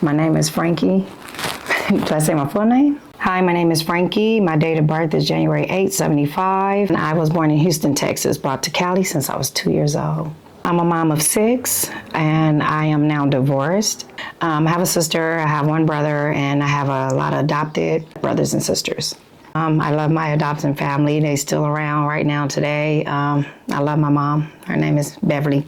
My name is Frankie. Do I say my full name? Hi, my name is Frankie. My date of birth is January 8, 75. And I was born in Houston, Texas, brought to Cali since I was 2 years old. I'm a mom of 6, and I am now divorced. I have a sister, I have one brother, and I have a lot of adopted brothers and sisters. I love my adopted family. They're still around right now today. I love my mom. Her name is Beverly.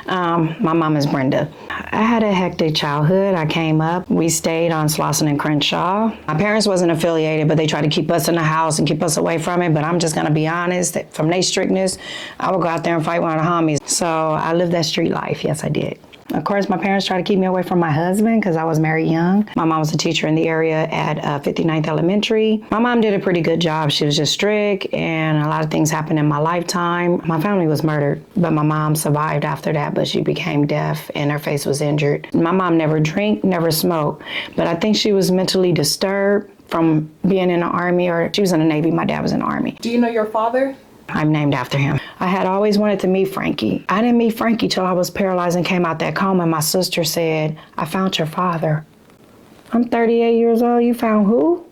My mom is Brenda. I had a hectic childhood. I came up. We stayed on SLAUSEN and CRENSHAW. My parents wasn't affiliated, but they tried to keep us in the house and keep us away from it. But I'm just going to be honest, that from their strictness, I would go out there and fight one of the homies. So I lived that street life. Yes, I did. Of course, my parents tried to keep me away from my husband because I was married young. My mom was a teacher in the area at 59th Elementary. My mom did a pretty good job. She was just strict, and a lot of things happened in my lifetime. My family was murdered, but my mom survived after that, but she became deaf and her face was injured. My mom never drank, never smoked, but I think she was mentally disturbed from being in the Army, or she was in the Navy. My dad was in the Army. Do you know your father? I'm named after him. I had always wanted to meet Frankie. I didn't meet Frankie till I was paralyzed and came out that coma. My sister said, I found your father. I'm 38 years old. You found who?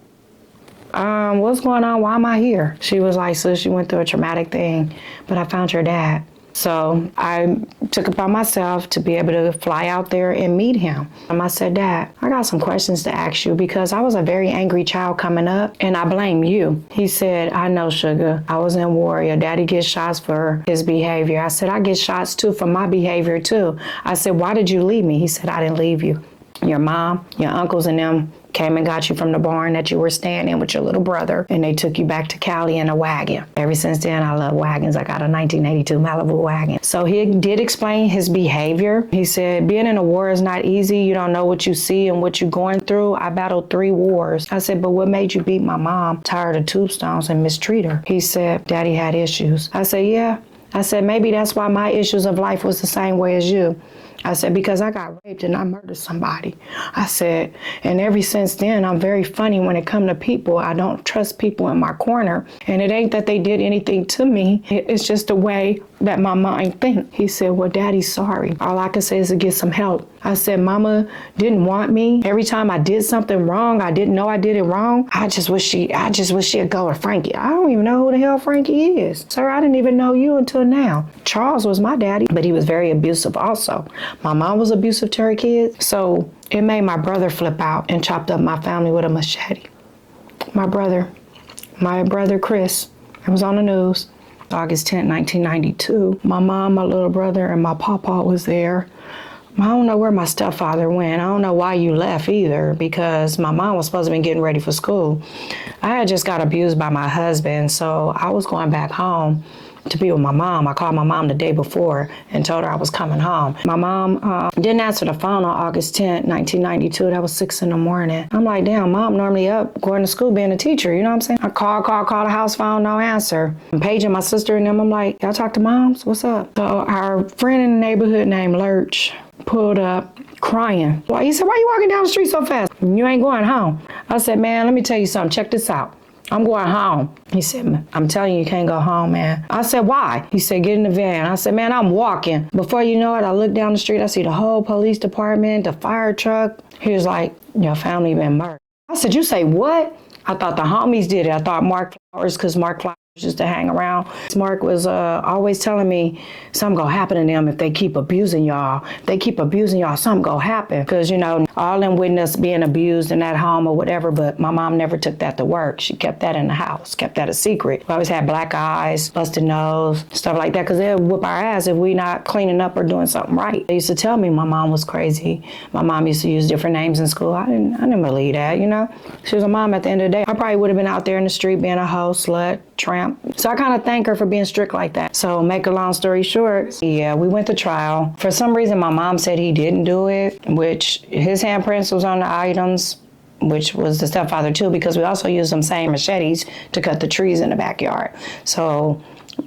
What's going on? Why am I here? She was like, sis, you went through a traumatic thing, but I found your dad. So I took it upon myself to be able to fly out there and meet him. And I said, Dad, I got some questions to ask you because I was a very angry child coming up and I blame you. He said, I know, sugar. I was in war. Your daddy gets shots for his behavior. I said, I get shots too for my behavior too. I said, why did you leave me? He said, I didn't leave you. Your mom, your uncles and them came and got you from the barn that you were staying in with your little brother, and they took you back to Cali in a wagon. Ever since then, I love wagons. I got a 1982 Malibu wagon. So he did explain his behavior. He said, being in a war is not easy. You don't know what you see and what you're going through. I battled 3 wars. I said, but what made you beat my mom, tired of tombstones, and mistreat her? He said, Daddy had issues. I said, yeah. I said, maybe that's why my issues of life was the same way as you. I said, because I got raped and I murdered somebody. I said, and ever since then, I'm very funny when it comes to people. I don't trust people in my corner. And it ain't that they did anything to me. It's just the way that my mind thinks. He said, well, Daddy's sorry. All I can say is to get some help. I said, Mama didn't want me. Every time I did something wrong, I didn't know I did it wrong. I just wish she'd go with Frankie. I don't even know who the hell Frankie is. Sir, I didn't even know you until now. Charles was my daddy, but he was very abusive also. My mom was abusive to her kids. So it made my brother flip out and chopped up my family with a machete. My brother Chris, it was on the news, August 10, 1992. My mom, my little brother, and my papa was there. I don't know where my stepfather went. I don't know why you left either, because my mom was supposed to be getting ready for school. I had just got abused by my husband, so I was going back home to be with my mom. I called my mom the day before and told her I was coming home. My mom didn't answer the phone on August 10, 1992. That was 6 in the morning. I'm like, damn, Mom normally up going to school being a teacher, you know what I'm saying? I call the house phone, no answer. I'm paging my sister and them. I'm like, y'all talk to Moms? What's up? So our friend in the neighborhood named Lurch pulled up crying. Well, he said, why you walking down the street so fast? You ain't going home. I said, man, let me tell you something. Check this out. I'm going home. He said, I'm telling you, you can't go home, man. I said, why? He said, get in the van. I said, man, I'm walking. Before you know it, I look down the street. I see the whole police department, the fire truck. He was like, your family been murdered. I said, you say what? I thought the homies did it. I thought Mark Flowers, because Mark Flowers used to hang around. Mark was always telling me something gonna happen to them if they keep abusing y'all. They keep abusing y'all, something gonna happen. Because, you know, all them witness being abused in that home or whatever, but my mom never took that to work. She kept that in the house, kept that a secret. We always had black eyes, busted nose, stuff like that, because they'll whoop our ass if we not cleaning up or doing something right. They used to tell me my mom was crazy. My mom used to use different names in school. I didn't believe that, you know. She was a mom at the end of the day. I probably would have been out there in the street being a hoe, slut, tramp. So I kind of thank her for being strict like that. So make a long story short, yeah, we went to trial. For some reason, my mom said he didn't do it, which his handprints was on the items, which was the stepfather too, because we also used them same machetes to cut the trees in the backyard. So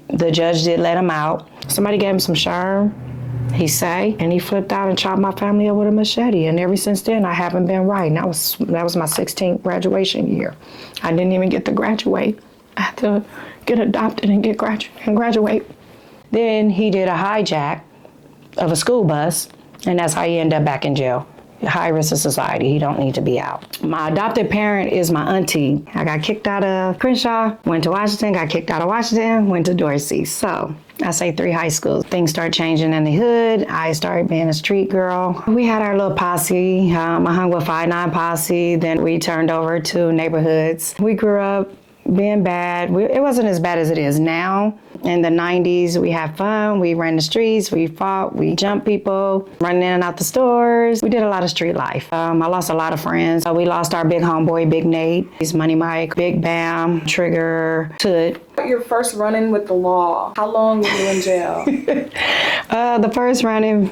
the judge did let him out. Somebody gave him some sherm, he say, and he flipped out and chopped my family up with a machete. And ever since then, I haven't been right. And that was my 16th graduation year. I didn't even get to graduate. I had to get adopted and graduate. Then he did a hijack of a school bus, and that's how he ended up back in jail. high risk of society. He don't need to be out. My adopted parent is my auntie. I got kicked out of Crenshaw, went to Washington, got kicked out of Washington, went to Dorsey. So I say 3 high schools. Things start changing in the hood. I started being a street girl. We had our little posse. I hung with 5'9" posse. Then we turned over to neighborhoods. We grew up being bad. It wasn't as bad as it is now. In the 90s, we had fun. We ran the streets. We fought. We jumped people, running in and out the stores. We did a lot of street life. I lost a lot of friends. We lost our big homeboy, Big Nate. He's Money Mike, Big Bam, Trigger, Toot. Your first run-in with the law, how long were you in jail? The first run-in,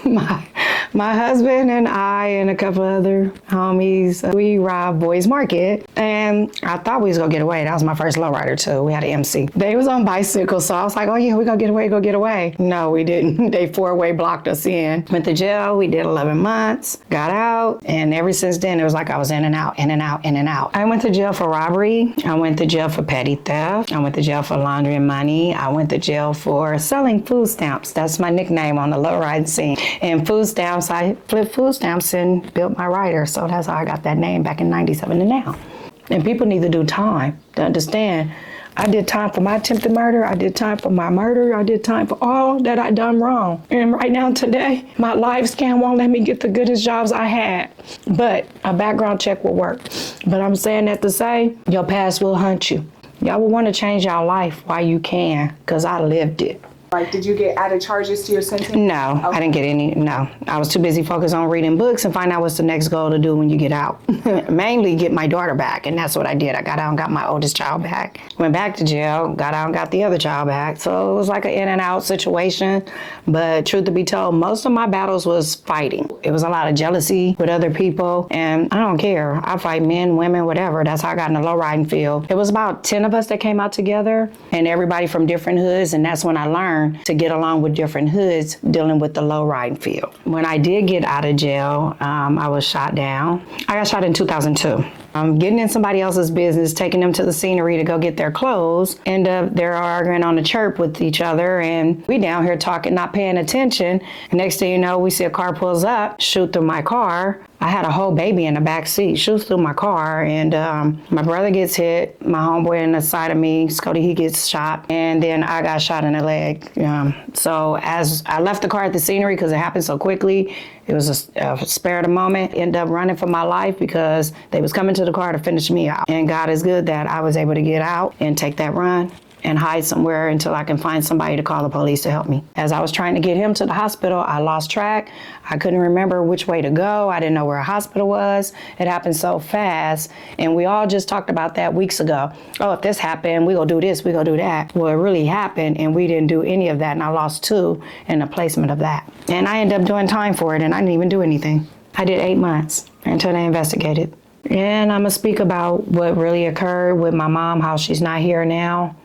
my husband and I and a couple other homies, we robbed Boys Market, and I thought we was gonna get away. That was my first lowrider too. We had an MC. They was on bicycles, so I was like, oh yeah, we gonna get away, go get away. No, we didn't. They 4-way blocked us in. Went to jail, we did 11 months, got out, and ever since then, it was like I was in and out, in and out, in and out. I went to jail for robbery. I went to jail for petty theft. I went to jail for laundering money. I went to jail for selling food stamps. That's my nickname on the lowriding scene. And food stamps, I flipped food stamps and built my rider. So that's how I got that name back in 97 to now. And people need to do time to understand. I did time for my attempted murder. I did time for my murder. I did time for all that I done wrong. And right now today, my live scan won't let me get the goodest jobs I had. But a background check will work. But I'm saying that to say, your past will hunt you. Y'all will want to change your life while you can, because I lived it. Like, did you get added charges to your sentence? No, okay. I didn't get any, no. I was too busy focused on reading books and find out what's the next goal to do when you get out. Mainly get my daughter back, and that's what I did. I got out and got my oldest child back. Went back to jail, got out and got the other child back. So it was like an in and out situation. But truth to be told, most of my battles was fighting. It was a lot of jealousy with other people, and I don't care. I fight men, women, whatever. That's how I got in the low riding field. It was about 10 of us that came out together, and everybody from different hoods, and that's when I learned to get along with different hoods dealing with the low riding field. When I did get out of jail, I was shot down. I got shot in 2002. Getting in somebody else's business, taking them to the scenery to go get their clothes, end up they're arguing on the chirp with each other, and we down here talking, not paying attention. Next thing you know, we see a car pulls up, shoot through my car. I had a whole baby in the back seat, shoots through my car, and my brother gets hit, my homeboy in the side of me, Scotty, he gets shot, and then I got shot in the leg. So as I left the car at the scenery, because it happened so quickly, it was a spare of the moment, ended up running for my life because they was coming to the car to finish me out. And God is good that I was able to get out and take that run and hide somewhere until I can find somebody to call the police to help me. As I was trying to get him to the hospital, I lost track. I couldn't remember which way to go. I didn't know where a hospital was. It happened so fast. And we all just talked about that weeks ago. Oh, if this happened, we gonna do this, we gonna do that. Well, it really happened, and we didn't do any of that, and I lost 2 in the placement of that. And I ended up doing time for it, and I didn't even do anything. I did 8 months until they investigated. And I'm gonna speak about what really occurred with my mom, how she's not here now.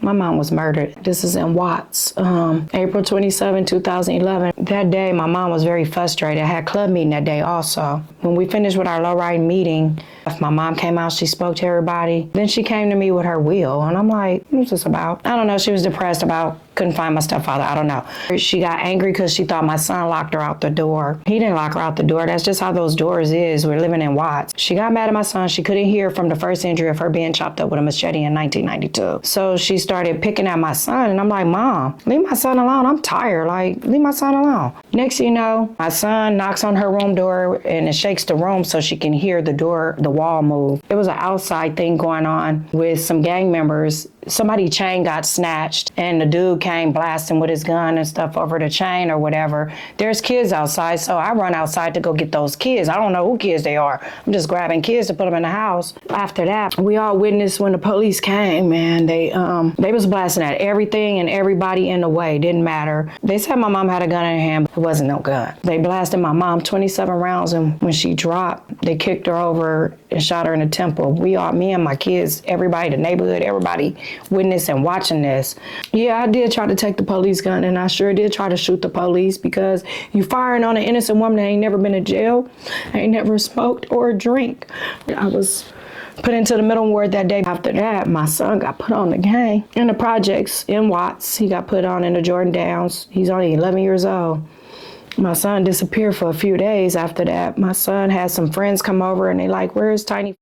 My mom was murdered. This is in Watts, April 27, 2011. That day, my mom was very frustrated. I had club meeting that day also. When we finished with our low riding meeting, my mom came out, she spoke to everybody. Then she came to me with her wheel, and I'm like, what's this about? I don't know, she was depressed about, couldn't find my stepfather, I don't know. She got angry because she thought my son locked her out the door. He didn't lock her out the door, that's just how those doors is. We're living in Watts. She got mad at my son, she couldn't hear from the first injury of her being chopped up with a machete in 1992. So she started picking at my son, and I'm like, Mom, leave my son alone, I'm tired, like, leave my son alone. Next thing you know, my son knocks on her room door, and it shakes the room so she can hear the door, the wall move. It was an outside thing going on with some gang members. Somebody's chain got snatched, and the dude came blasting with his gun and stuff over the chain or whatever. There's kids outside, so I run outside to go get those kids. I don't know who kids they are. I'm just grabbing kids to put them in the house. After that, we all witnessed when the police came, man. They was blasting at everything and everybody in the way. Didn't matter. They said my mom had a gun in her hand, but it wasn't no gun. They blasted my mom 27 rounds, and when she dropped, they kicked her over and shot her in the temple. We all, me and my kids, everybody, the neighborhood, everybody witness and watching this. Yeah, I did try to take the police gun, and I sure did try to shoot the police, because you firing on an innocent woman that ain't never been to jail, ain't never smoked or drink. I was put into the middle ward that day. After that, my son got put on the gang in the projects in Watts. He got put on in the Jordan Downs. He's only 11 years old. My son disappeared for a few days after that. My son had some friends come over and they like, where's Tiny?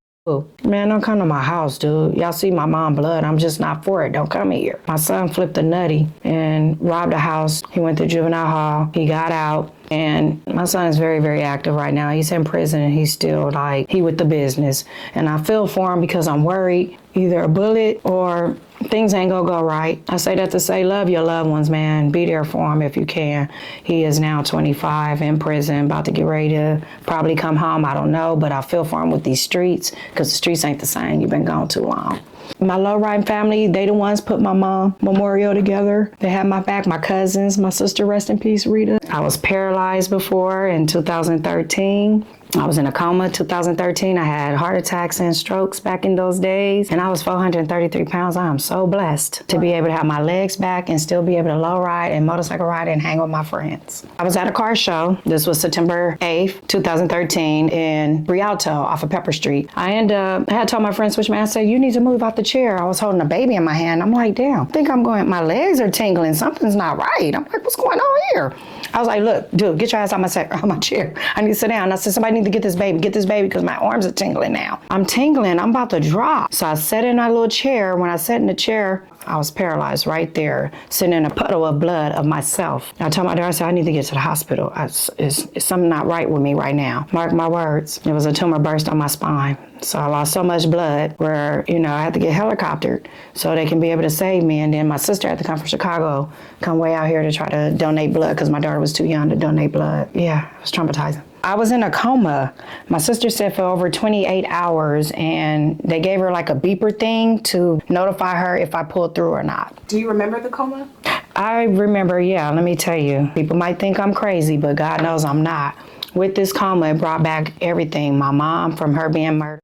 Man, don't come to my house, dude. Y'all see my mom blood. I'm just not for it. Don't come here. My son flipped a nutty and robbed a house. He went to juvenile hall. He got out. And my son is very, very active right now. He's in prison and he's still like, he with the business. And I feel for him because I'm worried either a bullet or things ain't gonna go right. I say that to say, love your loved ones, man. Be there for him if you can. He is now 25 in prison, about to get ready to probably come home. I don't know, but I feel for him with these streets because the streets ain't the same. You've been gone too long. My low-riding family, they the ones put my mom memorial together. They had my back, my cousins, my sister, rest in peace, Rita. I was paralyzed before in 2013. I was in a coma 2013. I had heart attacks and strokes back in those days. And I was 433 pounds. I am so blessed to be able to have my legs back and still be able to low ride and motorcycle ride and hang with my friends. I was at a car show. This was September 8th, 2013 in Rialto off of Pepper Street. I had told my friend Switchman, I said, you need to move out the chair. I was holding a baby in my hand. I'm like, damn, I think my legs are tingling. Something's not right. I'm like, what's going on here? I was like, look, dude, get your ass on my chair. I need to sit down. And I said, somebody need to get this baby because my arms are tingling now. I'm tingling, I'm about to drop. So I sat in my little chair. When I sat in the chair, I was paralyzed right there, sitting in a puddle of blood of myself. I told my daughter, I said, I need to get to the hospital. It's something not right with me right now. Mark my words. There was a tumor burst on my spine. So I lost so much blood where, I had to get helicoptered so they can be able to save me. And then my sister had to come from Chicago, come way out here to try to donate blood because my daughter was too young to donate blood. Yeah, it was traumatizing. I was in a coma. My sister said for over 28 hours, and they gave her like a beeper thing to notify her if I pulled through or not. Do you remember the coma? I remember, yeah, let me tell you. People might think I'm crazy, but God knows I'm not. With this coma, it brought back everything. My mom from her being murdered.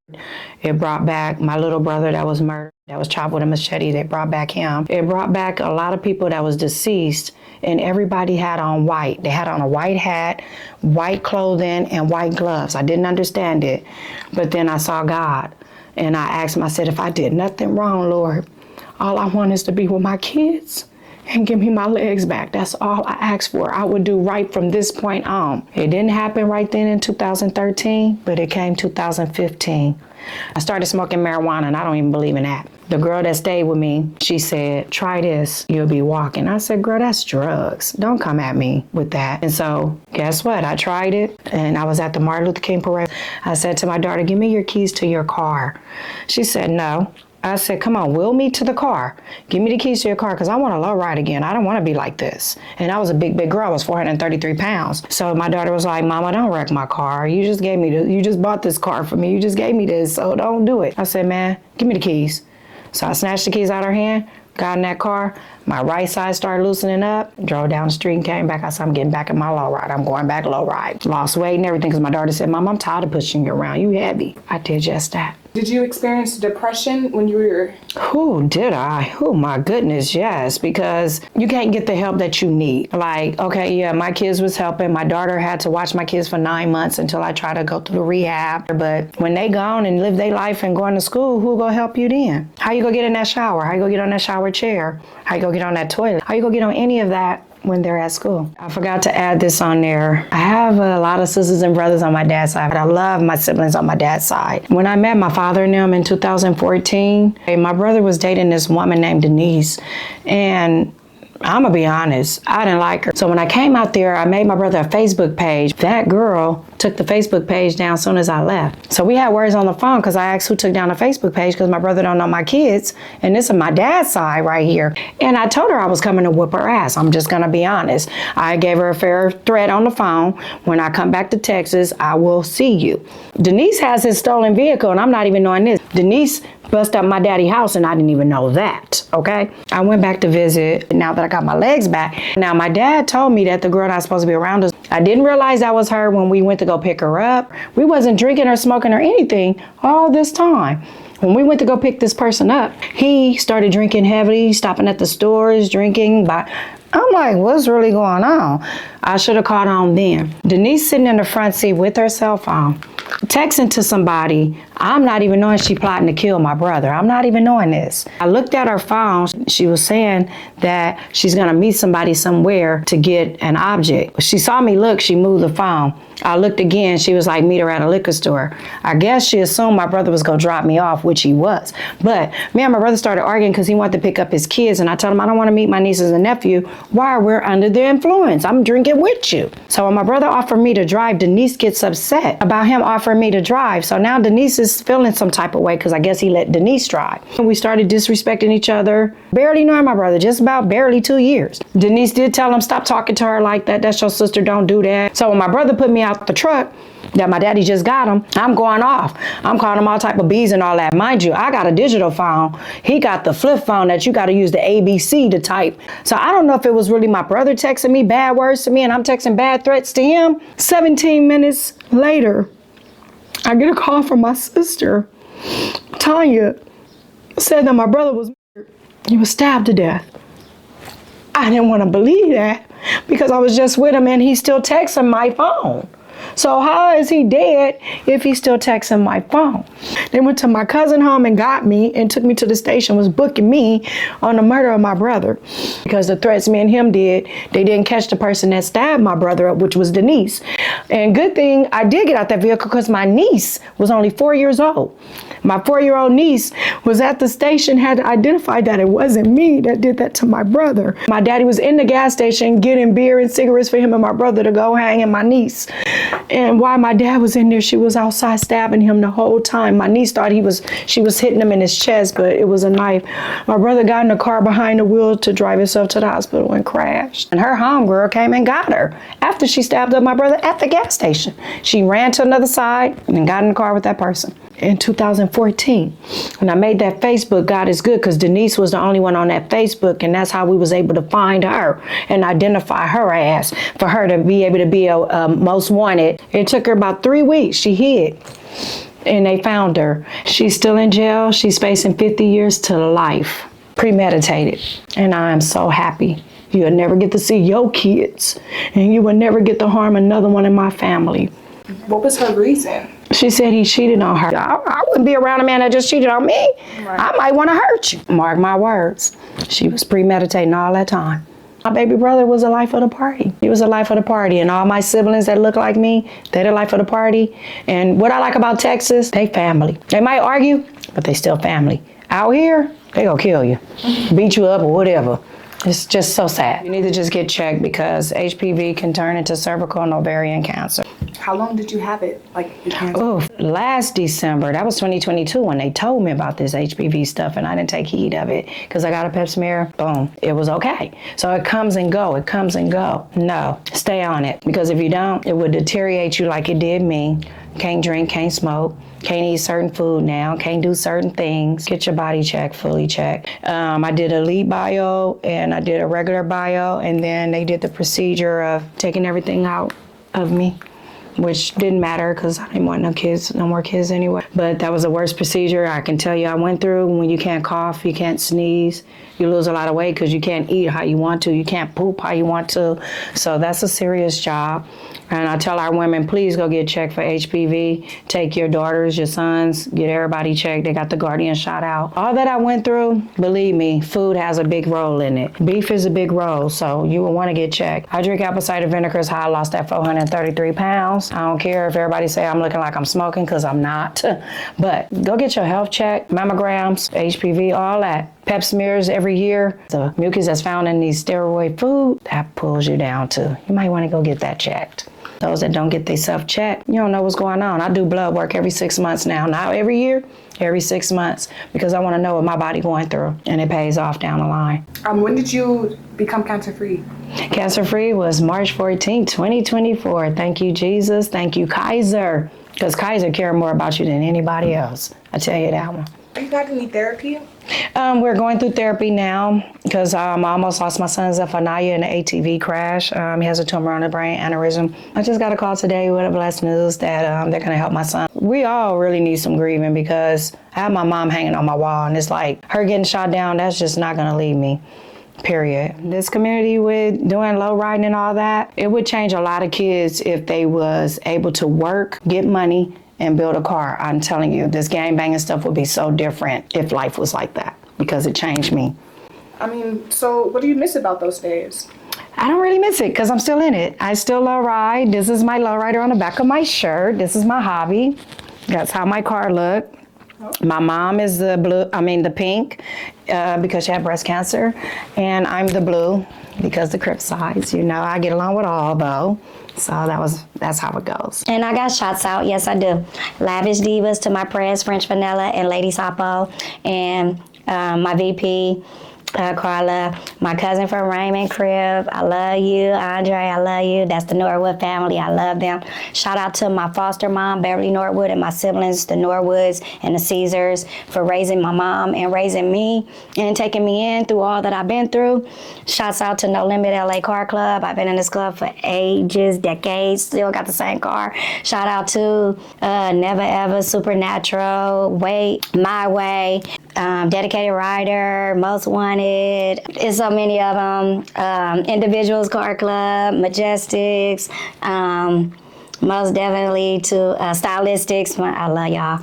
It brought back my little brother that was murdered, that was chopped with a machete. They brought back him. It brought back a lot of people that was deceased, and everybody had on white. They had on a white hat, white clothing, and white gloves. I didn't understand it, but then I saw God, and I asked him, I said, if I did nothing wrong, Lord, all I want is to be with my kids and give me my legs back. That's all I asked for. I would do right from this point on. It didn't happen right then in 2013, but it came 2015. I started smoking marijuana, and I don't even believe in that. The girl that stayed with me, she said, try this, you'll be walking. I said, girl, that's drugs. Don't come at me with that. And so guess what? I tried it, and I was at the Martin Luther King parade. I said to my daughter, give me your keys to your car. She said, no. I said, come on, wheel me to the car. Give me the keys to your car because I want to low ride again. I don't want to be like this. And I was a big, big girl. I was 433 pounds. So my daughter was like, Mama, don't wreck my car. You just bought this car for me. You just gave me this, so don't do it. I said, man, give me the keys. So I snatched the keys out of her hand, got in that car. My right side started loosening up, drove down the street and came back. I said, I'm getting back in my low ride. I'm going back low ride. Lost weight and everything because my daughter said, Mom, I'm tired of pushing you around. You heavy. I did just that. Did you experience depression when you were... Oh, did I? Oh, my goodness, yes, because you can't get the help that you need. Like, okay, yeah, my kids was helping. My daughter had to watch my kids for 9 months until I tried to go through the rehab. But when they gone and live their life and going to school, who gonna help you then? How you gonna get in that shower? How you gonna get on that shower chair? How you gonna get on that toilet? How you gonna get on any of that when they're at school? I forgot to add this on there. I have a lot of sisters and brothers on my dad's side, but I love my siblings on my dad's side. When I met my father and them in 2014, my brother was dating this woman named Denise, and I'm gonna be honest, I didn't like her. So when I came out there, I made my brother a Facebook page. That girl took the Facebook page down as soon as I left. So we had words on the phone because I asked who took down the Facebook page because my brother don't know my kids. And this is my dad's side right here. And I told her I was coming to whoop her ass. I'm just gonna be honest. I gave her a fair threat on the phone. When I come back to Texas, I will see you. Denise has his stolen vehicle and I'm not even knowing this. Denise bust up my daddy's house and I didn't even know that, okay? I went back to visit now that I got my legs back. Now my dad told me that the girl not supposed to be around us. I didn't realize that was her when we went to go pick her up. We wasn't drinking or smoking or anything all this time. When we went to go pick this person up, he started drinking heavily, stopping at the stores, drinking. I'm like, what's really going on? I should have caught on then. Denise sitting in the front seat with her cell phone, texting to somebody. I'm not even knowing she plotting to kill my brother. I'm not even knowing this. I looked at her phone. She was saying that she's gonna meet somebody somewhere to get an object. She saw me look, she moved the phone. I looked again, she was like, meet her at a liquor store. I guess she assumed my brother was gonna drop me off, which he was. But me and my brother started arguing because he wanted to pick up his kids, and I told him I don't wanna meet my nieces and nephew while we're under the influence. I'm drinking with you. So when my brother offered me to drive, Denise gets upset about him offering me to drive. So now Denise is feeling some type of way because I guess he let Denise drive. And we started disrespecting each other. Barely knowing my brother, just about barely 2 years. Denise did tell him, stop talking to her like that. That's your sister, don't do that. So when my brother put me out the truck that my daddy just got him, I'm going off. I'm calling him all type of B's and all that. Mind you, I got a digital phone. He got the flip phone that you got to use the ABC to type. So I don't know if it was really my brother texting me bad words to me and I'm texting bad threats to him. 17 minutes later, I get a call from my sister. Tanya said that my brother was murdered. He was stabbed to death. I didn't want to believe that because I was just with him and he's still texting my phone. So how is he dead if he's still texting my phone? They went to my cousin's home and got me and took me to the station, was booking me on the murder of my brother. Because the threats me and him did, they didn't catch the person that stabbed my brother up, which was Denise. And good thing I did get out that vehicle because my niece was only 4 years old. My 4-year-old niece was at the station, had identified that it wasn't me that did that to my brother. My daddy was in the gas station getting beer and cigarettes for him and my brother to go hang and my niece. And while my dad was in there, she was outside stabbing him the whole time. My niece thought she was hitting him in his chest, but it was a knife. My brother got in the car behind the wheel to drive himself to the hospital and crashed. And her homegirl came and got her after she stabbed up my brother at the gas station. She ran to another side and got in the car with that person. In 2014, when I made that Facebook, God is good, because Denise was the only one on that Facebook, and that's how we was able to find her and identify her ass for her to be able to be a most wanted. It took her about 3 weeks. She hid, and they found her. She's still in jail. She's facing 50 years to life, premeditated, and I am so happy. You'll never get to see your kids, and you will never get to harm another one in my family. What was her reason? She said he cheated on her. I wouldn't be around a man that just cheated on me. Right. I might want to hurt you. Mark my words. She was premeditating all that time. My baby brother was the life of the party. He was the life of the party. And all my siblings that look like me, they're the life of the party. And what I like about Texas, they family. They might argue, but they still family. Out here, they gonna kill you, beat you up or whatever. It's just so sad. You need to just get checked because HPV can turn into cervical and ovarian cancer. How long did you have it? Like the cancer? Oh, last December, that was 2022 when they told me about this HPV stuff and I didn't take heed of it because I got a pap smear, boom, it was okay. So it comes and go, it comes and go. No, stay on it because if you don't, it would deteriorate you like it did me. Can't drink, can't smoke, can't eat certain food now, can't do certain things. Get your body checked, fully checked. I did a lead bio and I did a regular bio, and then they did the procedure of taking everything out of me, which didn't matter because I didn't want no more kids anyway. But that was the worst procedure I can tell you I went through. When you can't cough, you can't sneeze, you lose a lot of weight because you can't eat how you want to, you can't poop how you want to. So that's a serious job. And I tell our women, please go get checked for HPV. Take your daughters, your sons, get everybody checked. They got the Guardian shot out. All that I went through, believe me, food has a big role in it. Beef is a big role, so you will want to get checked. I drink apple cider vinegar is how I lost that 433 pounds. I don't care if everybody say I'm looking like I'm smoking, because I'm not. But go get your health checked, mammograms, HPV, all that. Pap smears every year. The mucus that's found in these steroid food, that pulls you down too. You might want to go get that checked. Those that don't get themselves checked, you don't know what's going on. I do blood work every 6 months now. Not every year, every 6 months, because I want to know what my body going through, and it pays off down the line. When did you become cancer-free? Cancer-free was March 14, 2024. Thank you, Jesus. Thank you, Kaiser, because Kaiser care more about you than anybody else. I tell you that one. Are you got any therapy? We're going through therapy now because I almost lost my son Zephaniah in an ATV crash. He has a tumor on the brain, aneurysm. I just got a call today with a blessed news that they're going to help my son. We all really need some grieving because I have my mom hanging on my wall, and it's like her getting shot down, that's just not going to leave me. Period. This community with doing low riding and all that, it would change a lot of kids if they was able to work, get money, and build a car. I'm telling you, this gang banging stuff would be so different if life was like that, because it changed me. I mean, so what do you miss about those days? I don't really miss it because I'm still in it. I still low ride. This is my low rider on the back of my shirt. This is my hobby. That's how my car look. My mom is the pink, because she had breast cancer, and I'm the blue because the Crip size. You know, I get along with all though. So that's how it goes. And I got shots out, yes I do. Lavish Divas to my press, French Vanilla and Lady Sapo, and my VP, Carla, my cousin from Raymond Crib. I love you, Andre, I love you. That's the Norwood family, I love them. Shout out to my foster mom, Beverly Norwood, and my siblings, the Norwoods and the Caesars, for raising my mom and raising me and taking me in through all that I've been through. Shouts out to No Limit LA Car Club. I've been in this club for ages, decades, still got the same car. Shout out to Never Ever, Supernatural, Wait, My Way, Dedicated Rider, Most Wanted. It's so many of them. Individuals Car Club, Majestics, most definitely to Stylistics. I love y'all.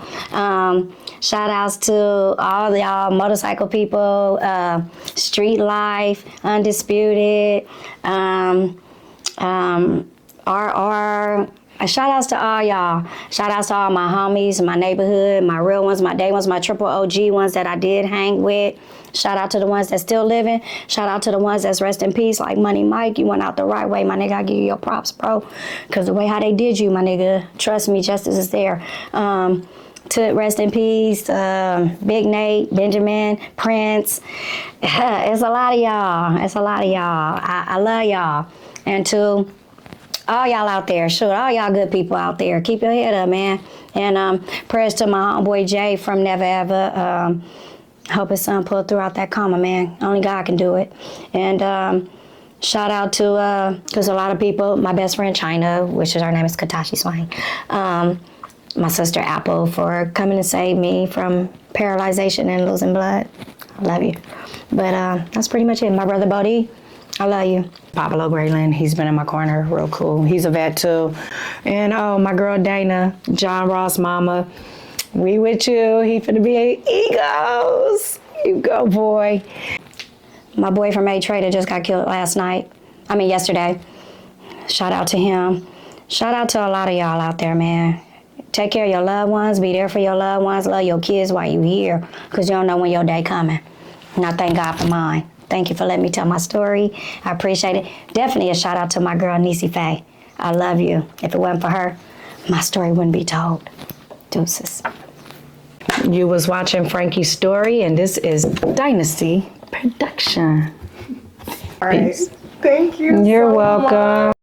Shout outs to all y'all motorcycle people, Street Life, Undisputed, RR. Shout outs to all y'all. Shout outs to all my homies, my neighborhood, my real ones, my day ones, my triple OG ones that I did hang with. Shout out to the ones that's still living. Shout out to the ones that's rest in peace, like Money Mike. You went out the right way, my nigga. I give you your props, bro. Because the way how they did you, my nigga, trust me, justice is there. To rest in peace, Big Nate, Benjamin, Prince. It's a lot of y'all. It's a lot of y'all. I love y'all. And to all y'all out there, sure, all y'all good people out there, keep your head up, man. And prayers to my homeboy Jay from Never Ever. Hope his son pulled throughout that coma, man. Only God can do it. And shout out to, because a lot of people, my best friend China, which is her name is Katashi Swain. My sister Apple for coming to save me from paralyzation and losing blood. I love you. But that's pretty much it. My brother Bodie, I love you. Pablo Grayland, he's been in my corner, real cool. He's a vet too. And oh, my girl Dana, John Ross mama, we with you. He finna be egos. You go, boy. My boy from A Trader just got killed yesterday. Shout out to him. Shout out to a lot of y'all out there, man. Take care of your loved ones, be there for your loved ones, love your kids while you here, because you don't know when your day coming. And I thank God for mine. Thank you for letting me tell my story. I appreciate it. Definitely a shout out to my girl, Niecy Faye. I love you. If it wasn't for her, my story wouldn't be told. Deuces. You was watching Frankie's story, and this is Dynasty Production. All right. Peace. Thank you. You're so welcome. much.